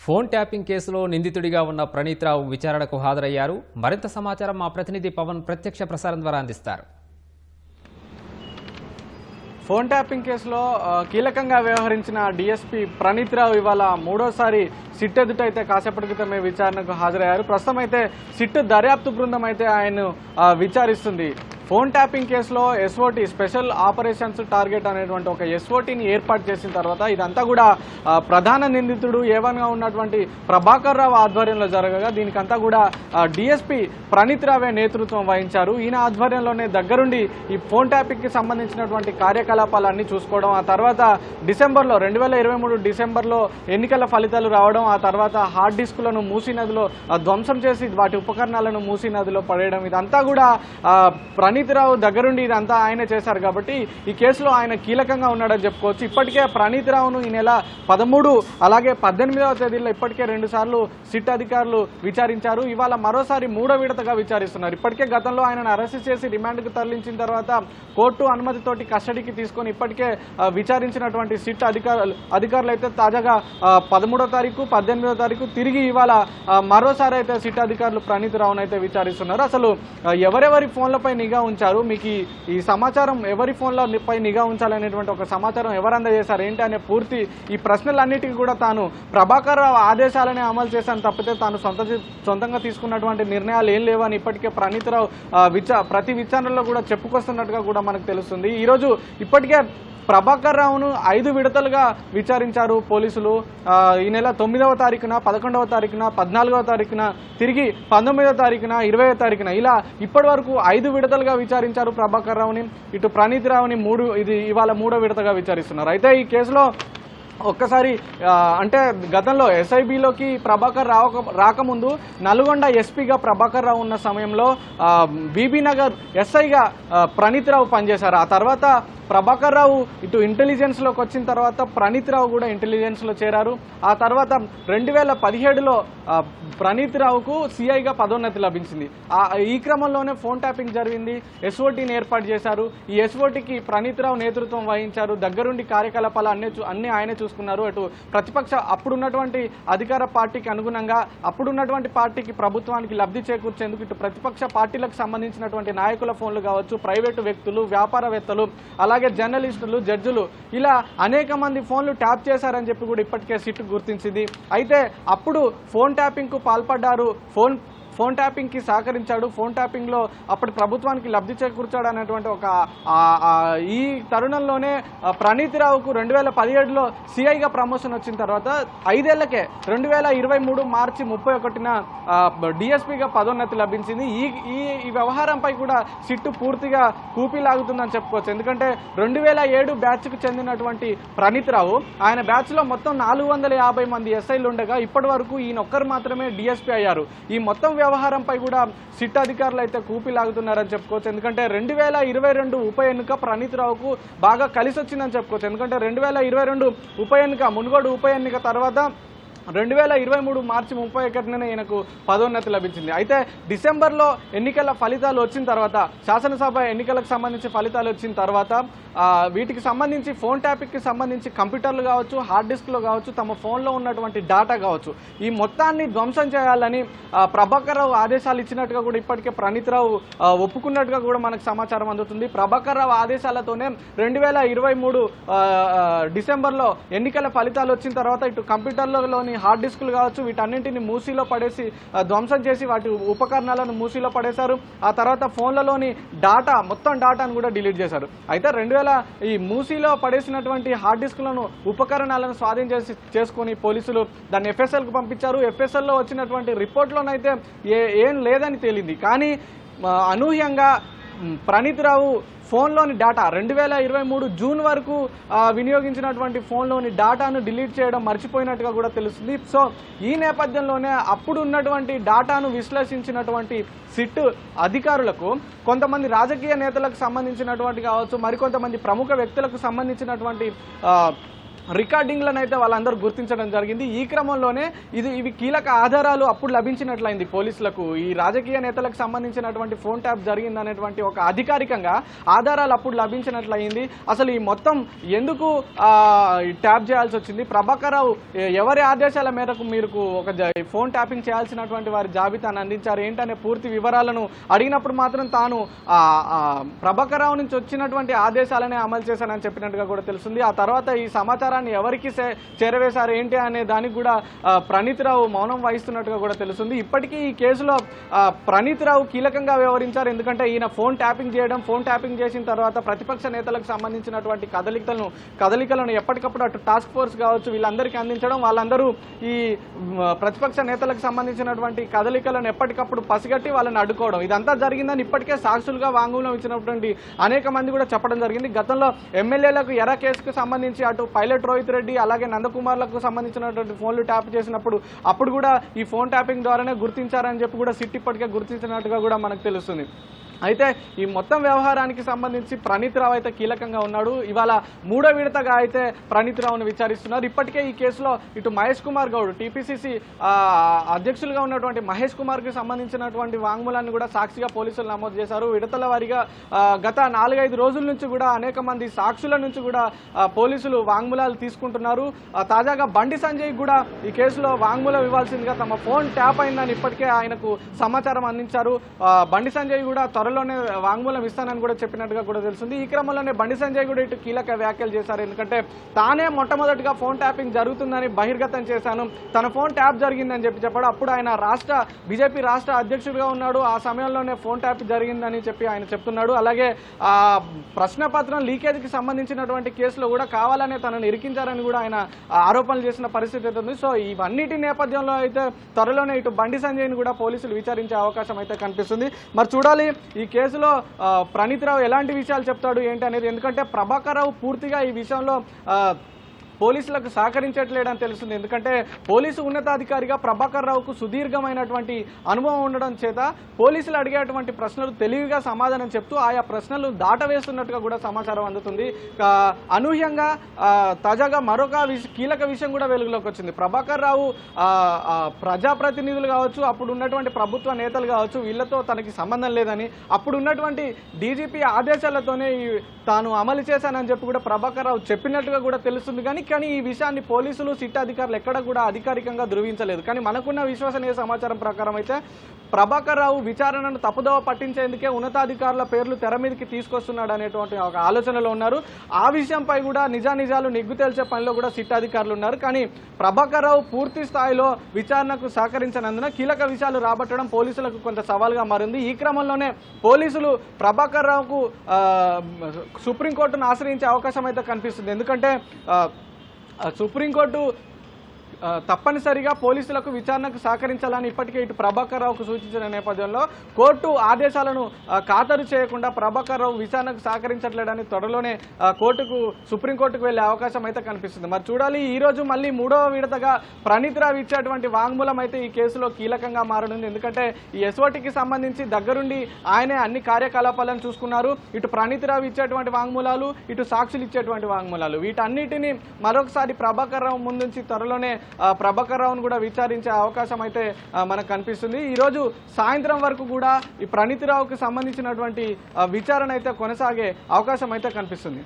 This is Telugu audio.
ఫోన్ ట్యాపింగ్ కేసులో నిందితుడిగా ఉన్న ప్రణీత్ రావు విచారణకు హాజరయ్యారు. మరింత సమాచారం మా ప్రతినిధి పవన్ ప్రత్యక్ష ప్రసారం ద్వారా అందిస్తారు. ఫోన్ ట్యాపింగ్ కేసులో కీలకంగా వ్యవహరించిన డీఎస్పీ ప్రణీత్ రావు ఇవాళ మూడోసారి సిట్ ఎదుటైతే కాసేపటి క్రితమే విచారణకు హాజరయ్యారు. ప్రస్తుతం అయితే సిట్ దర్యాప్తు బృందం అయితే ఆయన విచారిస్తుంది. ఫోన్ ట్యాపింగ్ కేసులో ఎస్ఓటీ స్పెషల్ ఆపరేషన్స్ టార్గెట్ అనేటువంటి ఒక ఎస్ఓటీని ఏర్పాటు చేసిన తర్వాత ఇదంతా కూడా ప్రధాన నిందితుడు ఏవన్గా ఉన్నటువంటి ప్రభాకర్ రావు ఆధ్వర్యంలో జరగగా దీనికంతా కూడా డీఎస్పీ ప్రణీత్ రావే నేతృత్వం వహించారు. ఈయన ఆధ్వర్యంలోనే దగ్గరుండి ఈ ఫోన్ ట్యాపింగ్కి సంబంధించినటువంటి కార్యకలాపాలన్నీ చూసుకోవడం, ఆ తర్వాత డిసెంబర్లో 2023 డిసెంబర్లో ఎన్నికల ఫలితాలు రావడం, ఆ తర్వాత హార్డ్ డిస్కులను మూసీ నదిలో ధ్వంసం చేసి వాటి ఉపకరణాలను మూసీ నదిలో పడేయడం, ఇదంతా కూడా ప్రణీత్ రావు దగ్గరుండి ఇదంతా ఆయన చేశారు. కాబట్టి ఈ కేసులో ఆయన కీలకంగా ఉన్నాడని చెప్పుకోవచ్చు. ఇప్పటికే ప్రణీత్ రావును ఈ నెల 13 అలాగే 18వ తేదీలో ఇప్పటికే 2 సార్లు సిట్ అధికారులు విచారించారు. ఇవాళ మరోసారి 3వ విడతగా విచారిస్తున్నారు. ఇప్పటికే గతంలో ఆయనను అరెస్ట్ చేసి రిమాండ్కు తరలించిన తర్వాత కోర్టు అనుమతితోటి కస్టడీకి తీసుకొని ఇప్పటికే విచారించినటువంటి సిట్ అధికారులు అయితే తాజాగా 13వ తారీఖు 18వ తారీఖు తిరిగి ఇవాళ మరోసారి అయితే సిట్ అధికారులు ప్రణీత్ రావును అయితే విచారిస్తున్నారు. అసలు ఎవరెవరి ఫోన్లపై నిఘా ఉంచారు, మీకు ఈ సమాచారం ఎవరి ఫోన్లపై నిఘా ఉంచాలనేటువంటి ఒక సమాచారం ఎవరు అందజేశారు ఏంటి అనే పూర్తి ఈ ప్రశ్నలన్నిటికీ కూడా తాను ప్రభాకర్ రావు ఆదేశాలనే అమలు చేశాను తప్పితే తాను సొంతంగా తీసుకున్నటువంటి నిర్ణయాలు ఏం లేవని ఇప్పటికే ప్రణీత్ రావు ప్రతి విచారణలో కూడా చెప్పుకొస్తున్నట్టుగా కూడా మనకు తెలుస్తుంది. ఈరోజు ఇప్పటికే ప్రభాకర్ రావును 5 విడతలుగా విచారించారు పోలీసులు. ఈ నెల 9వ తారీఖున, 11వ తారీఖున, 14వ తారీఖున, తిరిగి 19వ తారీఖున, 20వ తారీఖున ఇలా ఇప్పటి వరకు 5 విడతలుగా విచారించారు ప్రభాకర్ రావుని. ఇటు ప్రణీత్ రావుని ఇవాళ 3వ విడతగా విచారిస్తున్నారు. అయితే ఈ కేసులో ఒక్కసారి అంటే గతంలో ఎస్ఐబిలోకి ప్రభాకర్ రాకముందు నల్గొండ ఎస్పీగా ప్రభాకర్ రావు ఉన్న సమయంలో బీబీ నగర్ ఎస్ఐగా ప్రణీత్ రావు పనిచేశారు. ఆ తర్వాత ప్రభాకర్ రావు ఇటు ఇంటెలిజెన్స్లోకి వచ్చిన తర్వాత ప్రణీత్ రావు కూడా ఇంటెలిజెన్స్లో చేరారు. ఆ తర్వాత 2017లో ప్రణీత్ రావుకు సిఐగా పదోన్నతి లభించింది. ఈ క్రమంలోనే ఫోన్ ట్యాపింగ్ జరిగింది. ఎస్ఓటీని ఏర్పాటు చేశారు. ఈ ఎస్ఓటీకి ప్రణీత్ రావు నేతృత్వం వహించారు. దగ్గరుండి కార్యకలాపాలు అన్ని ఆయనే చూసుకున్నారు. అటు అప్పుడున్నటువంటి అధికార పార్టీకి అనుగుణంగా అప్పుడున్నటువంటి పార్టీకి ప్రభుత్వానికి లబ్ధి చేకూర్చేందుకు ఇటు ప్రతిపక్ష పార్టీలకు సంబంధించినటువంటి నాయకుల ఫోన్లు కావచ్చు, ప్రైవేటు వ్యక్తులు, వ్యాపారవేత్తలు, అలాగే జర్నలిస్టులు, జడ్జిలు ఇలా అనేక మంది ఫోన్లు ట్యాప్ చేశారని చెప్పి కూడా ఇప్పటికే సిట్ గుర్తించింది. అయితే అప్పుడు ఫోన్ ట్యాపింగ్ కు పాల్పడ్డారు, ఫోన్ ట్యాపింగ్ కి సహకరించాడు, ఫోన్ ట్యాపింగ్ లో అప్పటి ప్రభుత్వానికి లబ్ధి చేకూర్చాడు అనేటువంటి ఒక ఈ తరుణంలోనే ప్రణీత్ రావుకు 2017లో సిఐగా ప్రమోషన్ వచ్చిన తర్వాత 5 ఏళ్లకే 2023 మార్చి 31న డిఎస్పీగా పదోన్నతి లభించింది. ఈ వ్యవహారంపై కూడా సిట్టు పూర్తిగా కూపీలాగుతుందని చెప్పుకోవచ్చు. ఎందుకంటే 2007 బ్యాచ్కు చెందినటువంటి ప్రణీత్ రావు, ఆయన బ్యాచ్ లో మొత్తం 450 మంది ఎస్ఐలు ఉండగా ఇప్పటి వరకు ఈయనొక్కరు మాత్రమే డిఎస్పీ అయ్యారు. ఈ మొత్తం వ్యవహారంపై కూడా సిట్ అధికారులు అయితే కూపీలాగుతున్నారని చెప్పుకోవచ్చు. ఎందుకంటే 2022 ఉప ఎన్నిక ప్రణీత్ రావుకు బాగా కలిసి వచ్చిందని చెప్పుకోవచ్చు. ఎందుకంటే 2022 ఉప ఎన్నిక, మునుగోడు ఉప ఎన్నిక తర్వాత 2023 మార్చి 31న ఈయనకు పదోన్నతి లభించింది. అయితే డిసెంబర్లో ఎన్నికల ఫలితాలు వచ్చిన తర్వాత, శాసనసభ ఎన్నికలకు సంబంధించి ఫలితాలు వచ్చిన తర్వాత వీటికి సంబంధించి ఫోన్ ట్యాపింగ్కి సంబంధించి కంప్యూటర్లు కావచ్చు, హార్డ్ డిస్క్లు కావచ్చు, తమ ఫోన్లో ఉన్నటువంటి డేటా కావచ్చు, ఈ మొత్తాన్ని ధ్వంసం చేయాలని ప్రభాకర్ రావు ఆదేశాలు ఇచ్చినట్టుగా కూడా ఇప్పటికే ప్రణీత్ రావు ఒప్పుకున్నట్టుగా కూడా మనకు సమాచారం అందుతుంది. ప్రభాకర్ రావు ఆదేశాలతోనే 2023 డిసెంబర్లో ఎన్నికల ఫలితాలు వచ్చిన తర్వాత ఇటు కంప్యూటర్లలోని హార్డ్ డిస్కులు కావచ్చు వీటన్నింటిని మూసీలో పడేసి ధ్వంసం చేసి వాటి ఉపకరణాలను మూసీలో పడేశారు. ఆ తర్వాత ఫోన్లలోని మొత్తం డాటాను కూడా డిలీట్ చేశారు. అయితే ఈ మూసీలో పడేసినటువంటి హార్డ్ డిస్కులను ఉపకరణాలను స్వాధీనం చేసుకుని పోలీసులు దాన్ని FSL కు పంపించారు. FSLలో వచ్చినటువంటి రిపోర్ట్లోనైతే ఏం లేదని తేలింది. కానీ అనూహ్యంగా ప్రణీత్ రావు ఫోన్లోని డేటా 2023 జూన్ వరకు వినియోగించినటువంటి ఫోన్లోని డేటాను డిలీట్ చేయడం మర్చిపోయినట్టుగా కూడా తెలుస్తుంది. సో ఈ నేపథ్యంలోనే అప్పుడు ఉన్నటువంటి డేటాను విశ్లేషించినటువంటి సిట్ అధికారులకు కొంతమంది రాజకీయ నేతలకు సంబంధించినటువంటి కావచ్చు, మరికొంతమంది ప్రముఖ వ్యక్తులకు సంబంధించినటువంటి రికార్డింగ్లను అయితే వాళ్ళందరూ గుర్తించడం జరిగింది. ఈ క్రమంలోనే ఇవి కీలక ఆధారాలు అప్పుడు లభించినట్లయింది పోలీసులకు. ఈ రాజకీయ నేతలకు సంబంధించినటువంటి ఫోన్ ట్యాప్ జరిగిందనేటువంటి ఒక అధికారికంగా ఆధారాలు అప్పుడు లభించినట్లయింది. అసలు ఈ మొత్తం ఎందుకు ట్యాప్ చేయాల్సి వచ్చింది, ప్రభాకర్ రావు ఎవరి ఆదేశాల మేరకు మీరు ఒక ఫోన్ ట్యాపింగ్ చేయాల్సినటువంటి వారి జాబితాను అందించారు ఏంటనే పూర్తి వివరాలను అడిగినప్పుడు మాత్రం తాను ప్రభాకర్ రావు నుంచి వచ్చినటువంటి ఆదేశాలనే అమలు చేశానని చెప్పినట్టుగా కూడా తెలుస్తుంది. ఆ తర్వాత ఈ సమాచారం ఎవరికి చేరవేశారు ఏంటి అనే దానికి కూడా ప్రణీత్ రావు మౌనం వహిస్తున్నట్టుగా కూడా తెలుస్తుంది. ఇప్పటికీ ఈ కేసులో ప్రణీత్ రావు కీలకంగా వ్యవహరించారు. ఎందుకంటే ఈయన ఫోన్ ట్యాపింగ్ చేసిన తర్వాత ప్రతిపక్ష నేతలకు సంబంధించినటువంటి కదలికలను ఎప్పటికప్పుడు అటు టాస్క్ ఫోర్స్ కావచ్చు వీళ్ళందరికీ అందించడం, వాళ్ళందరూ ఈ ప్రతిపక్ష నేతలకు సంబంధించినటువంటి కదలికలను ఎప్పటికప్పుడు పసిగట్టి వాళ్ళని అడ్డుకోవడం, ఇదంతా జరిగిందని ఇప్పటికే సాక్షులుగా వాంగ్మూలం ఇచ్చినటువంటి అనేక మంది కూడా చెప్పడం జరిగింది. గతంలో ఎమ్మెల్యేలకు ఎర్ర కేసుకు సంబంధించి అటు పైలట్ రోహిత్ రెడ్డి అలాగే నందకుమార్లకు సంబంధించినటువంటి ఫోన్లు ట్యాప్ చేసినప్పుడు అప్పుడు కూడా ఈ ఫోన్ ట్యాపింగ్ ద్వారానే గుర్తించారని చెప్పి కూడా సిట్ ఇప్పటికే గుర్తించినట్టుగా కూడా మనకు తెలుస్తుంది. అయితే ఈ మొత్తం వ్యవహారానికి సంబంధించి ప్రణీత్ రావు అయితే కీలకంగా ఉన్నాడు. ఇవాళ 3వ విడతగా అయితే ప్రణీత్ రావును విచారిస్తున్నారు. ఇప్పటికే ఈ కేసులో ఇటు మహేష్ కుమార్ గౌడ్ టీపీసీసీ అధ్యక్షులుగా ఉన్నటువంటి మహేష్ కుమార్కి సంబంధించినటువంటి వాంగ్మూలాన్ని కూడా సాక్షిగా పోలీసులు నమోదు చేశారు. విడతల వారీగా గత 4-5 రోజుల నుంచి కూడా అనేక మంది సాక్షుల నుంచి కూడా పోలీసులు వాంగ్మూలాలు తీసుకుంటున్నారు. తాజాగా బండి సంజయ్ కూడా ఈ కేసులో వాంగ్మూలం ఇవ్వాల్సిందిగా తమ ఫోన్ ట్యాప్ అయిందని ఇప్పటికే ఆయనకు సమాచారం అందించారు. బండి సంజయ్ కూడా త్వరలోనే వాంగ్మూలం ఇస్తానని కూడా చెప్పినట్టుగా కూడా తెలుస్తుంది. ఈ క్రమంలోనే బండి సంజయ్ కూడా ఇటు కీలక వ్యాఖ్యలు చేశారు. ఎందుకంటే తానే మొట్టమొదటిగా ఫోన్ ట్యాపింగ్ జరుగుతుందని బహిర్గతం చేశాను, తన ఫోన్ ట్యాప్ జరిగిందని చెప్పాడు. అప్పుడు ఆయన బీజేపీ రాష్ట్ర అధ్యక్షుడిగా ఉన్నాడు. ఆ సమయంలోనే ఫోన్ ట్యాప్ జరిగిందని చెప్పి ఆయన చెప్తున్నాడు. అలాగే ప్రశ్నపత్రం లీకేజ్కి సంబంధించినటువంటి కేసులో కూడా కావాలనే తనను ఇరికించారని కూడా ఆయన ఆరోపణలు చేసిన పరిస్థితి అయితే ఉంది. సో ఇవన్నిటి నేపథ్యంలో అయితే త్వరలోనే ఇటు బండి సంజయ్ని కూడా పోలీసులు విచారించే అవకాశం అయితే కనిపిస్తుంది. మరి చూడాలి ఈ కేసులో ప్రణీత్ రావు ఎలాంటి విషయాలు చెప్తాడు ఏంటి అనేది. ఎందుకంటే ప్రభాకర్ రావు పూర్తిగా ఈ విషయంలో పోలీసులకు సహకరించట్లేదని తెలుస్తుంది. ఎందుకంటే పోలీసు ఉన్నతాధికారిగా ప్రభాకర్ రావుకు సుదీర్ఘమైనటువంటి అనుభవం ఉండడం చేత పోలీసులు అడిగేటువంటి ప్రశ్నలు తెలివిగా సమాధానం చెప్తూ ఆయా ప్రశ్నలు దాటవేస్తున్నట్టుగా కూడా సమాచారం అందుతుంది. అనూహ్యంగా తాజాగా మరొక కీలక విషయం కూడా వెలుగులోకి వచ్చింది. ప్రభాకర్ రావు ప్రజాప్రతినిధులు కావచ్చు, అప్పుడు ఉన్నటువంటి ప్రభుత్వ నేతలు కావచ్చు, వీళ్లతో తనకి సంబంధం లేదని, అప్పుడు ఉన్నటువంటి డీజీపీ ఆదేశాలతోనే తాను అమలు చేశానని చెప్పి కూడా ప్రభాకర్ రావు చెప్పినట్టుగా కూడా తెలుస్తుంది. కానీ ఈ విషయాన్ని పోలీసులు సిట్ అధికారులు ఎక్కడ కూడా అధికారికంగా ధృవించలేదు. కానీ మనకున్న విశ్వసనీయ సమాచారం ప్రకారం అయితే ప్రభాకర్ రావు విచారణను తప్పుదోవ పట్టించేందుకే ఉన్నతాధికారుల పేర్లు తెర మీదకి తీసుకొస్తున్నాడు అనేటువంటి ఒక ఆలోచనలో ఉన్నారు. ఆ విషయంపై కూడా నిజానిజాలు నిగ్గు తేల్చే పనిలో కూడా సిట్ అధికారులు ఉన్నారు. కానీ ప్రభాకర్ రావు పూర్తి స్థాయిలో విచారణకు సహకరించినందున కీలక విషయాలు రాబట్టడం పోలీసులకు కొంత సవాల్గా మారింది. ఈ క్రమంలోనే పోలీసులు ప్రభాకర్ రావుకు సుప్రీంకోర్టును ఆశ్రయించే అవకాశం అయితే కనిపిస్తుంది. ఎందుకంటే సుప్రీంకోర్టు తప్పనిసరిగా పోలీసులకు విచారణకు సహకరించాలని ఇప్పటికే ఇటు ప్రభాకర్ రావుకు సూచించిన నేపథ్యంలో కోర్టు ఆదేశాలను ఖాతరు చేయకుండా ప్రభాకర్ రావు విచారణకు సహకరించట్లేదని త్వరలోనే సుప్రీంకోర్టుకు వెళ్లే అవకాశం అయితే కనిపిస్తుంది. మరి చూడాలి. ఈ రోజు మళ్ళీ 3వ విడతగా ప్రణీత్ రావు ఇచ్చేటువంటి వాంగ్మూలం అయితే ఈ కేసులో కీలకంగా మారనుంది. ఎందుకంటే ఈ ఎస్ఓటీకి సంబంధించి దగ్గరుండి ఆయనే అన్ని కార్యకలాపాలను చూసుకున్నారు. ఇటు ప్రణీత్ రావు ఇచ్చేటువంటి వాంగ్మూలాలు, ఇటు సాక్షులు ఇచ్చేటువంటి వాంగ్మూలాలు, వీటన్నిటిని మరొకసారి ప్రభాకర్ రావు ముందుంచి త్వరలోనే ప్రభాకర్ రావును కూడా విచారించే అవకాశం అయితే మనకు కనిపిస్తుంది. ఈరోజు సాయంత్రం వరకు కూడా ఈ ప్రణీత్ రావుకు సంబంధించినటువంటి విచారణ అయితే కొనసాగే అవకాశం అయితే కనిపిస్తుంది.